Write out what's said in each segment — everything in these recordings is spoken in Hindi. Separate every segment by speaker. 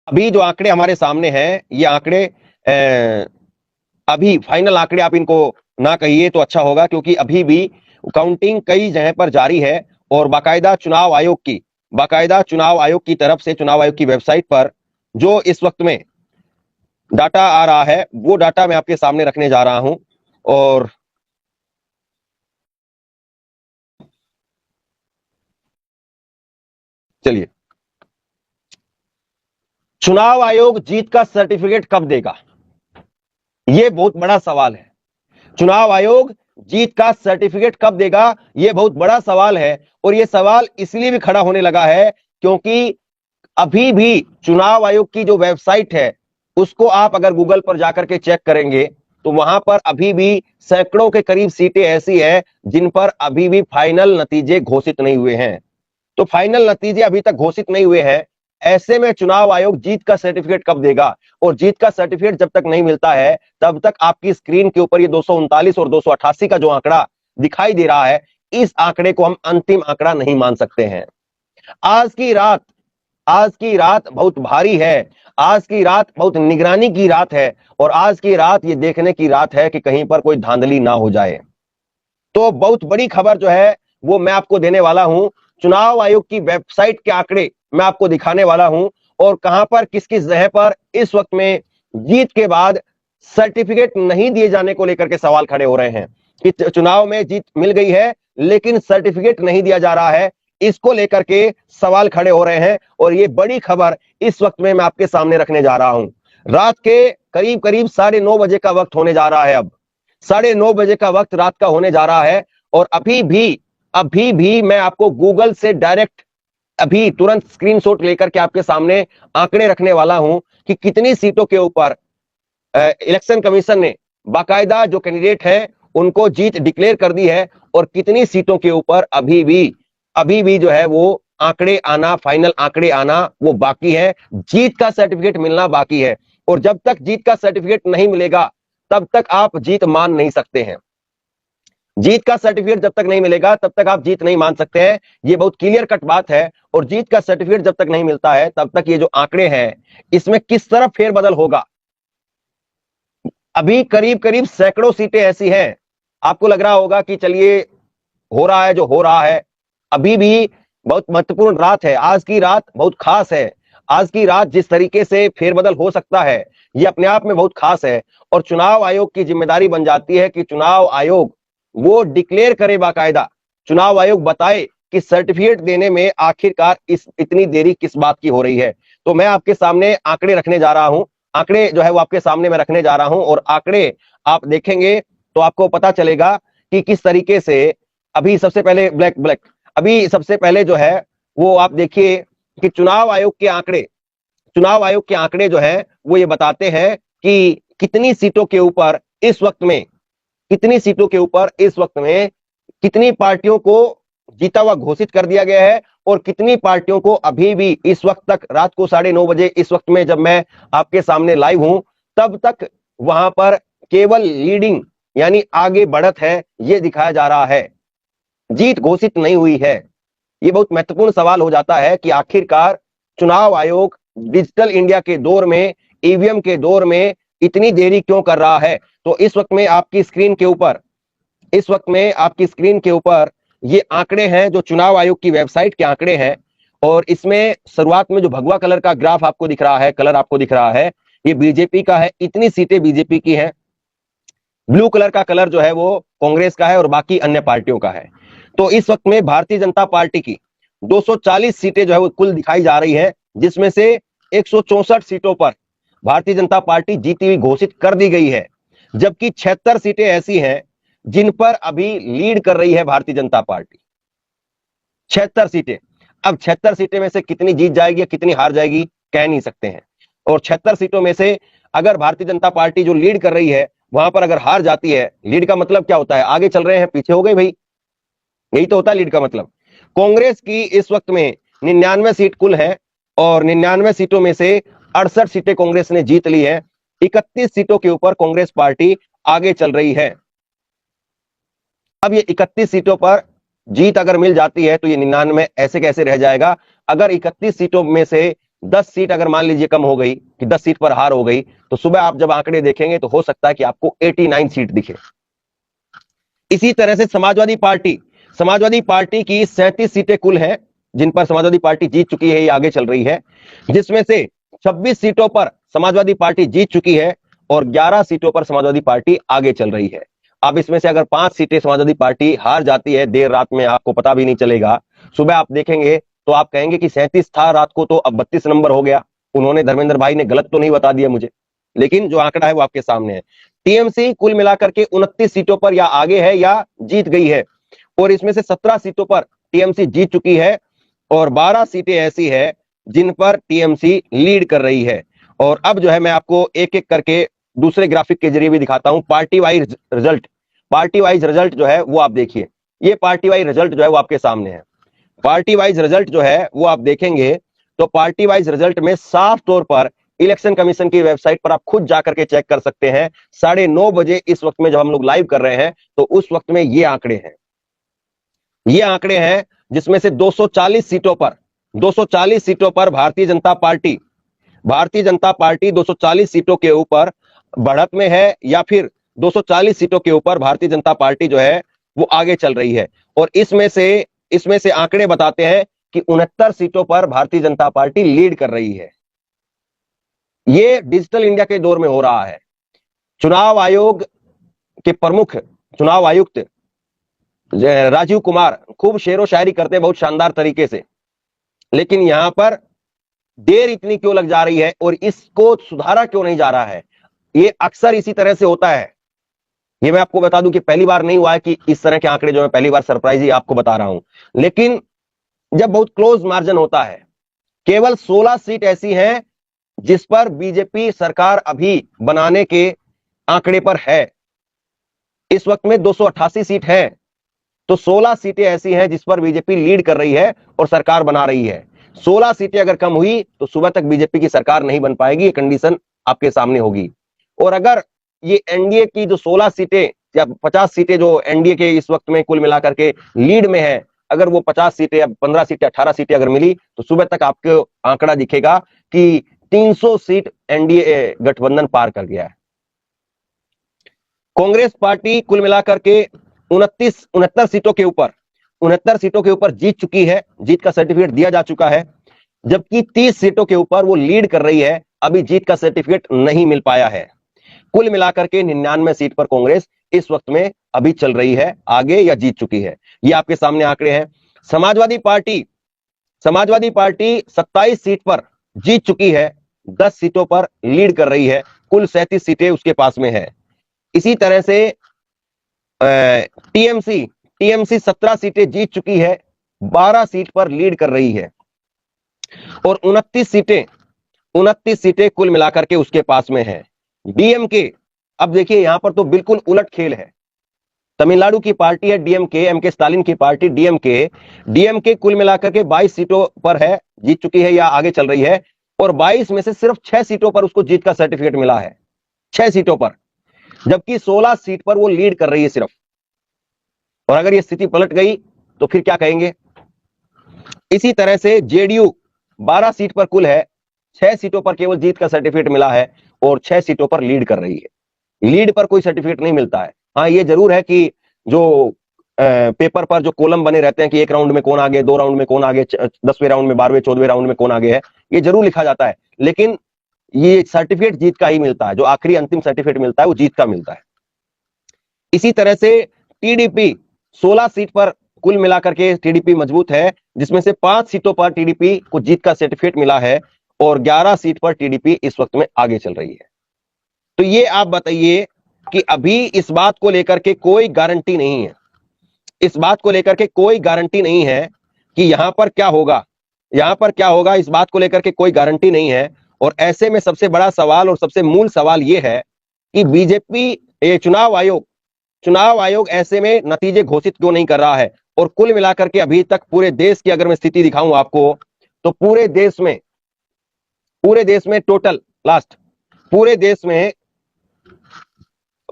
Speaker 1: अभी जो आंकड़े हमारे सामने हैं, ये आंकड़े अभी फाइनल आंकड़े आप इनको ना कहिए तो अच्छा होगा, क्योंकि अभी भी काउंटिंग कई जगह पर जारी है और बाकायदा चुनाव आयोग की तरफ से, चुनाव आयोग की वेबसाइट पर जो इस वक्त में डाटा आ रहा है, वो डाटा मैं आपके सामने रखने जा रहा हूं। और चलिए, चुनाव आयोग जीत का सर्टिफिकेट कब देगा, यह बहुत बड़ा सवाल है। चुनाव आयोग जीत का सर्टिफिकेट कब देगा, यह बहुत बड़ा सवाल है। और यह सवाल इसलिए भी खड़ा होने लगा है क्योंकि अभी भी चुनाव आयोग की जो वेबसाइट है, उसको आप अगर गूगल पर जाकर के चेक करेंगे तो वहां पर अभी भी सैकड़ों के करीब सीटें ऐसी हैं जिन पर अभी भी फाइनल नतीजे घोषित नहीं हुए हैं। तो फाइनल नतीजे अभी तक घोषित नहीं हुए हैं, ऐसे में चुनाव आयोग जीत का सर्टिफिकेट कब देगा? और जीत का सर्टिफिकेट जब तक नहीं मिलता है तब तक आपकी स्क्रीन के ऊपर ये 239 और 288 का जो आंकड़ा दिखाई दे रहा है, इस आंकड़े को हम अंतिम आंकड़ा नहीं मान सकते हैं। आज की रात बहुत भारी है, आज की रात बहुत निगरानी की रात है, और आज की रात ये देखने की रात है कि कहीं पर कोई धांधली ना हो जाए। तो बहुत बड़ी खबर जो है वो मैं आपको देने वाला हूं। चुनाव आयोग की वेबसाइट के आंकड़े मैं आपको दिखाने वाला हूं, और कहां पर किस किस जगह पर इस वक्त में जीत के बाद सर्टिफिकेट नहीं दिए जाने को लेकर के सवाल खड़े हो रहे हैं कि चुनाव में जीत मिल गई है लेकिन सर्टिफिकेट नहीं दिया जा रहा है, इसको लेकर के सवाल खड़े हो रहे हैं। और ये बड़ी खबर इस वक्त में मैं आपके सामने रखने जा रहा हूं। रात के करीब करीब 9:30 का वक्त होने जा रहा है। अब 9:30 का वक्त रात का होने जा रहा है, और अभी भी मैं आपको गूगल से डायरेक्ट अभी तुरंत स्क्रीनशॉट लेकर के आपके सामने आंकड़े रखने वाला हूं कि कितनी सीटों के ऊपर इलेक्शन कमीशन ने बाकायदा जो कैंडिडेट है उनको जीत डिक्लेयर कर दी है, और कितनी सीटों के ऊपर अभी भी जो है वो आंकड़े आना, फाइनल आंकड़े आना वो बाकी है, जीत का सर्टिफिकेट मिलना बाकी है। और जब तक जीत का सर्टिफिकेट नहीं मिलेगा तब तक आप जीत मान नहीं सकते हैं। जीत का सर्टिफिकेट जब तक नहीं मिलेगा तब तक आप जीत नहीं मान सकते हैं, ये बहुत क्लियर कट बात है। और जीत का सर्टिफिकेट जब तक नहीं मिलता है तब तक ये जो आंकड़े हैं इसमें किस तरफ फेरबदल होगा। अभी करीब करीब सैकड़ों सीटें ऐसी हैं, आपको लग रहा होगा कि चलिए हो रहा है जो हो रहा है, अभी भी बहुत महत्वपूर्ण रात है। आज की रात बहुत खास है। आज की रात जिस तरीके से फेरबदल हो सकता है ये अपने आप में बहुत खास है, और चुनाव आयोग की जिम्मेदारी बन जाती है कि चुनाव आयोग वो डिक्लेयर करे, बाकायदा चुनाव आयोग बताए कि सर्टिफिकेट देने में आखिरकार इतनी देरी किस बात की हो रही है। तो मैं आपके सामने आंकड़े रखने जा रहा हूं, आंकड़े जो है वो आपके सामने मैं रखने जा रहा हूं, और आंकड़े आप देखेंगे तो आपको पता चलेगा कि किस तरीके से अभी सबसे पहले अभी सबसे पहले जो है वो आप देखिए कि चुनाव आयोग के आंकड़े जो है वो ये बताते हैं कि कितनी सीटों के ऊपर इस वक्त में कितनी पार्टियों को जीता हुआ घोषित कर दिया गया है, और कितनी पार्टियों को अभी भी इस वक्त तक, रात को 9:30 इस वक्त में जब मैं आपके सामने लाइव हूं, तब तक वहां पर केवल लीडिंग यानी आगे बढ़त है ये दिखाया जा रहा है, जीत घोषित नहीं हुई है। ये बहुत महत्वपूर्ण सवाल हो जाता है कि आखिरकार चुनाव आयोग डिजिटल इंडिया के दौर में, ईवीएम के दौर में इतनी देरी क्यों कर रहा है। तो इस वक्त में आपकी स्क्रीन के ऊपर ये आंकड़े हैं जो चुनाव आयोग की वेबसाइट के आंकड़े हैं, और इसमें शुरुआत में जो भगवा कलर का ग्राफ आपको दिख रहा है, कलर आपको दिख रहा है, ये बीजेपी का है, इतनी सीटें बीजेपी की हैं। ब्लू कलर का कलर जो है वो कांग्रेस का है और बाकी अन्य पार्टियों का है। तो इस वक्त में भारतीय जनता पार्टी की 240 सीटें जो है वो कुल दिखाई जा रही है, जिसमें से 164 सीटों पर भारतीय जनता पार्टी जीती हुई घोषित कर दी गई है, जबकि 76 सीटें ऐसी हैं जिन पर अभी लीड कर रही है भारतीय जनता पार्टी। 76 सीटें। अब 76 सीटें में से कितनी जीत जाएगी या कितनी हार जाएगी कह नहीं सकते हैं, और 76 सीटों में से अगर भारतीय जनता पार्टी जो लीड कर रही है वहां पर अगर हार जाती है, लीड का मतलब क्या होता है, आगे चल रहे हैं पीछे हो गए भाई, यही तो होता है लीड का मतलब। कांग्रेस की इस वक्त में 99 सीट कुल है, और 99 सीटों में से 68 सीटें कांग्रेस ने जीत ली है। 31 सीटों के ऊपर कांग्रेस पार्टी आगे चल रही है। अब ये 31 सीटों पर जीत अगर मिल जाती है तो ये 99 ऐसे कैसे रह जाएगा। अगर 31 सीटों में से 10 सीट अगर मान लीजिए कम हो गई कि 10 सीट पर हार हो गई, तो सुबह आप जब आंकड़े देखेंगे तो हो सकता है कि आपको 89 सीट दिखे। इसी तरह से समाजवादी पार्टी की 37 सीटें कुल हैं जिन पर समाजवादी पार्टी जीत चुकी है, ये आगे चल रही है, जिसमें से 26 सीटों पर समाजवादी पार्टी जीत चुकी है और 11 सीटों पर समाजवादी पार्टी आगे चल रही है। अब इसमें से अगर 5 सीटें समाजवादी पार्टी हार जाती है देर रात में, आपको पता भी नहीं चलेगा, सुबह आप देखेंगे तो आप कहेंगे कि 37 था रात को, तो अब 32 नंबर हो गया। उन्होंने, धर्मेंद्र भाई ने गलत तो नहीं बता दिया मुझे, लेकिन जो आंकड़ा है वो आपके सामने है। टीएमसी कुल मिलाकर के 29 सीटों पर या आगे है या जीत गई है, और इसमें से 17 सीटों पर टीएमसी जीत चुकी है और 12 सीटें ऐसी है जिन पर टीएमसी लीड कर रही है। और अब जो है मैं आपको एक एक करके दूसरे ग्राफिक के जरिए भी दिखाता हूं पार्टी वाइज रिजल्ट जो है वो आप देखिए। ये पार्टी वाइज रिजल्ट जो है वो आपके सामने है। पार्टी वाइज रिजल्ट जो है वो आप देखेंगे तो पार्टी वाइज रिजल्ट में साफ तौर पर इलेक्शन कमीशन की वेबसाइट पर आप खुद जाकर के चेक कर सकते हैं। 9:30 बजे इस वक्त में जब हम लोग लाइव कर रहे हैं तो उस वक्त में ये आंकड़े हैं जिसमें से 240 सीटों पर भारतीय जनता पार्टी 240 सीटों के ऊपर बढ़त में है, या फिर 240 सीटों के ऊपर भारतीय जनता पार्टी जो है वो आगे चल रही है। और इसमें से आंकड़े बताते हैं कि 69 सीटों पर भारतीय जनता पार्टी लीड कर रही है। ये डिजिटल इंडिया के दौर में हो रहा है। चुनाव आयोग के प्रमुख चुनाव आयुक्त राजीव कुमार खूब शेरो शायरी करते हैं बहुत शानदार तरीके से, लेकिन यहां पर देर इतनी क्यों लग जा रही है और इसको सुधारा क्यों नहीं जा रहा है? ये अक्सर इसी तरह से होता है। ये मैं आपको बता दूं कि पहली बार नहीं हुआ है कि इस तरह के आंकड़े जो मैं पहली बार सरप्राइज ही आपको बता रहा हूं, लेकिन जब बहुत क्लोज मार्जिन होता है, केवल 16 सीट ऐसी हैं जिस पर बीजेपी सरकार अभी बनाने के आंकड़े पर है। इस वक्त में 288 सीट है, तो 16 सीटें ऐसी हैं जिस पर बीजेपी लीड कर रही है और सरकार बना रही है। 16 सीटें अगर कम हुई तो सुबह तक बीजेपी की सरकार नहीं बन पाएगी, ये कंडीशन आपके सामने होगी। और अगर ये एनडीए की जो 16 सीटें या 50 सीटें जो एनडीए के इस वक्त में कुल मिलाकर के लीड में है, अगर वो 50 सीटें या 15 सीटें 18 सीटें अगर मिली तो सुबह तक आपको आंकड़ा दिखेगा कि 300 सीट एनडीए गठबंधन पार कर गया है। कांग्रेस पार्टी कुल मिलाकर के 69 सीटों के ऊपर जीत चुकी है, जीत का सर्टिफिकेट दिया जा चुका है, जबकि 30 सीटों के ऊपर वो लीड कर रही है, अभी जीत का सर्टिफिकेट नहीं मिल पाया है। कुल मिलाकर के 99 सीट पर कांग्रेस इस वक्त में अभी चल रही है, आगे या जीत चुकी है। ये आपके सामने आंकड़े हैं। समाजवादी पार्टी 27 सीट पर जीत चुकी है, 10 सीटों पर लीड कर रही है, कुल 37 सीटें उसके पास में है। इसी तरह से टीएमसी 17 सीटें जीत चुकी है, 12 सीट पर लीड कर रही है और 29 सीटें कुल मिलाकर के उसके पास में है। डीएमके, अब देखिए यहां पर तो बिल्कुल उलट खेल है। तमिलनाडु की पार्टी है डीएमके, एमके स्टालिन की पार्टी डीएमके कुल मिलाकर के 22 सीटों पर है, जीत चुकी है या आगे चल रही है, और 22 में से सिर्फ 6 सीटों पर उसको जीत का सर्टिफिकेट मिला है, 6 सीटों पर, जबकि 16 सीट पर वो लीड कर रही है सिर्फ। और अगर ये स्थिति पलट गई तो फिर क्या कहेंगे? इसी तरह से जेडीयू 12 सीट पर कुल है, 6 सीटों पर केवल जीत का सर्टिफिकेट मिला है और 6 सीटों पर लीड कर रही है। लीड पर कोई सर्टिफिकेट नहीं मिलता है। हाँ, ये जरूर है कि जो पेपर पर जो कॉलम बने रहते हैं कि 1 राउंड में कौन आगे, 2 राउंड में कौन आगे, 10वें राउंड में, 12वें 14वें राउंड में कौन आगे है, ये जरूर लिखा जाता है, लेकिन ये सर्टिफिकेट जीत का ही मिलता है। जो आखिरी अंतिम सर्टिफिकेट मिलता है वो जीत का मिलता है। इसी तरह से टीडीपी 16 सीट पर कुल मिलाकर के टीडीपी मजबूत है, जिसमें से 5 सीटों पर टीडीपी को जीत का सर्टिफिकेट मिला है और 11 सीट पर टीडीपी इस वक्त में आगे चल रही है। तो ये आप बताइए कि अभी इस बात को लेकर के कोई गारंटी नहीं है, इस बात को लेकर के कोई गारंटी नहीं है कि यहां पर क्या होगा, इस बात को लेकर के कोई गारंटी नहीं है। और ऐसे में सबसे बड़ा सवाल और सबसे मूल सवाल यह है कि बीजेपी चुनाव आयोग ऐसे में नतीजे घोषित क्यों नहीं कर रहा है। और कुल मिलाकर के अभी तक पूरे देश की अगर मैं स्थिति दिखाऊं आपको, तो पूरे देश में टोटल पूरे देश में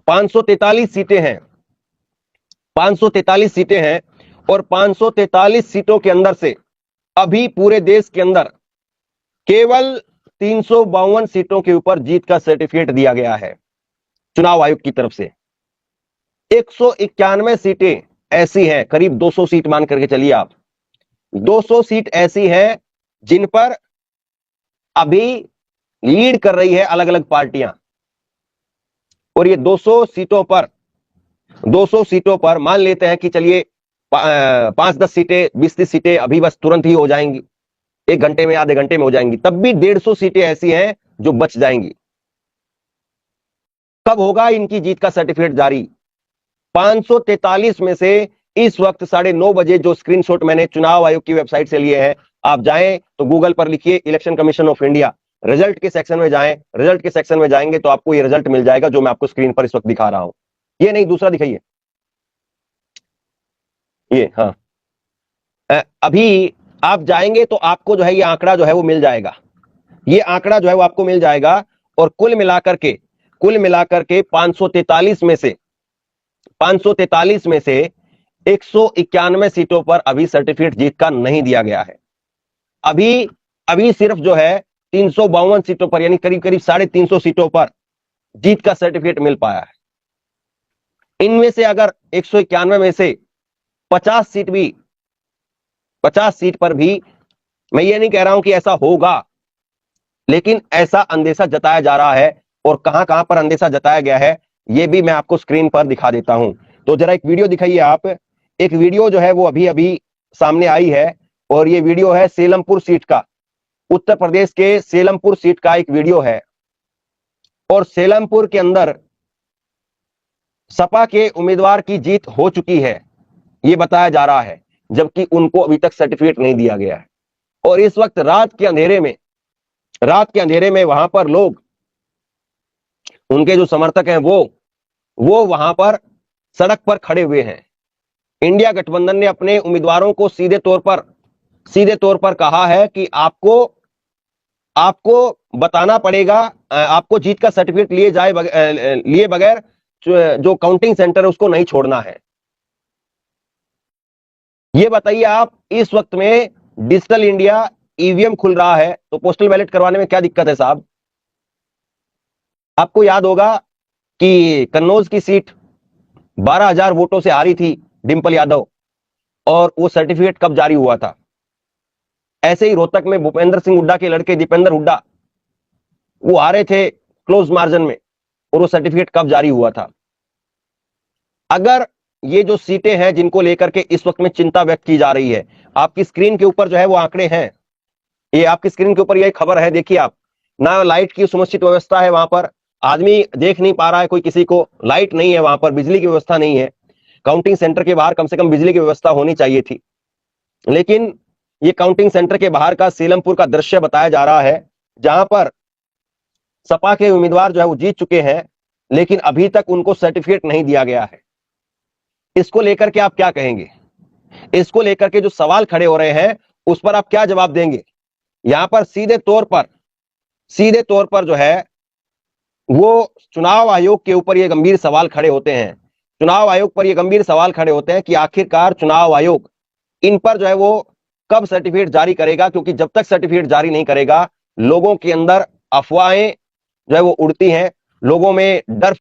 Speaker 1: 543 सीटें हैं, 543 सीटें हैं, और 543 सीटों के अंदर से अभी पूरे देश के अंदर केवल 352 सीटों के ऊपर जीत का सर्टिफिकेट दिया गया है चुनाव आयोग की तरफ से। 191 सीटें ऐसी हैं, करीब 200 सीट मान करके चलिए आप, 200 सीट ऐसी हैं जिन पर अभी लीड कर रही है अलग अलग पार्टियां। और ये 200 सीटों पर मान लेते हैं कि चलिए 5-10 सीटें, 20-30 सीटें अभी बस तुरंत ही हो जाएंगी, 1 घंटे में, आधे घंटे में हो जाएंगी, तब भी 150 सीटें ऐसी हैं जो बच जाएंगी। कब होगा इनकी जीत का सर्टिफिकेट जारी? 543 में से इस वक्त 9:30 बजे जो स्क्रीनशॉट मैंने चुनाव आयोग की वेबसाइट से लिए हैं, आप जाएं तो गूगल पर लिखिए election commission of India, result के सेक्शन में जाएं, रिजल्ट के सेक्शन में जाएंगे तो आपको ये रिजल्ट मिल जाएगा जो मैं आपको स्क्रीन पर इस वक्त दिखा रहा हूं। ये नहीं, दूसरा दिखाइए, ये, हाँ। अभी आप जाएंगे तो आपको जो है ये आंकड़ा जो है वो मिल जाएगा, ये आंकड़ा जो है वो आपको मिल जाएगा। और कुल मिलाकर के 543 में से 191 सीटों पर अभी सर्टिफिकेट जीत का नहीं दिया गया है। अभी सिर्फ जो है 352 सीटों पर, यानी करीब 350 सीटों पर जीत का सर्टिफिकेट मिल पाया है। इनमें से अगर 191 में से 50 सीट पर भी, मैं ये नहीं कह रहा हूं कि ऐसा होगा, लेकिन ऐसा अंदेशा जताया जा रहा है। और कहां कहां पर अंदेशा जताया गया है ये भी मैं आपको स्क्रीन पर दिखा देता हूं। तो जरा एक वीडियो दिखाइए आप, एक वीडियो जो है वो अभी सामने आई है, और ये वीडियो है सेलमपुर सीट का, उत्तर प्रदेश के सेलमपुर सीट का एक वीडियो है। और सेलमपुर के अंदर सपा के उम्मीदवार की जीत हो चुकी है ये बताया जा रहा है, जबकि उनको अभी तक सर्टिफिकेट नहीं दिया गया है। और इस वक्त रात के अंधेरे में वहां पर लोग, उनके जो समर्थक हैं वो वहां पर सड़क पर खड़े हुए हैं। इंडिया गठबंधन ने अपने उम्मीदवारों को सीधे तौर पर कहा है कि आपको बताना पड़ेगा, आपको जीत का सर्टिफिकेट लिए बगैर जो काउंटिंग सेंटर है उसको नहीं छोड़ना है। ये बताइए आप, इस वक्त में डिजिटल इंडिया ईवीएम खुल रहा है तो पोस्टल बैलेट करवाने में क्या दिक्कत है साहब? आपको याद होगा कि कन्नौज की सीट 12,000 वोटों से हारी थी डिंपल यादव, और वो सर्टिफिकेट कब जारी हुआ था? ऐसे ही रोहतक में भूपेंद्र सिंह हुड्डा के लड़के दीपेंद्र हुड्डा, वो हारे थे क्लोज मार्जिन में, और वो सर्टिफिकेट कब जारी हुआ था? अगर ये जो सीटें हैं जिनको लेकर के इस वक्त में चिंता व्यक्त की जा रही है, आपकी स्क्रीन के ऊपर जो है वो आंकड़े हैं, ये आपकी स्क्रीन के ऊपर ये खबर है, देखिए आप, ना लाइट की समुचित व्यवस्था है वहां पर, आदमी देख नहीं पा रहा है कोई किसी को, लाइट नहीं है वहां पर, बिजली की व्यवस्था नहीं है। काउंटिंग सेंटर के बाहर कम से कम बिजली की व्यवस्था होनी चाहिए थी, लेकिन ये काउंटिंग सेंटर के बाहर का सीलमपुर का दृश्य बताया जा रहा है, जहां पर सपा के उम्मीदवार जो है वो जीत चुके हैं, लेकिन अभी तक उनको सर्टिफिकेट नहीं दिया गया है। इसको लेकर के आप क्या कहेंगे? इसको लेकर के जो सवाल खड़े हो रहे हैं उस पर आप क्या जवाब देंगे? यहां पर सीधे तौर पर जो है वो चुनाव आयोग के ऊपर ये गंभीर सवाल खड़े होते हैं, चुनाव आयोग पर ये गंभीर सवाल खड़े होते हैं कि आखिरकार चुनाव आयोग इन पर जो है वो कब सर्टिफिकेट जारी करेगा, क्योंकि जब तक सर्टिफिकेट जारी नहीं करेगा लोगों के अंदर अफवाहें जो है वो उड़ती हैं, लोगों में डर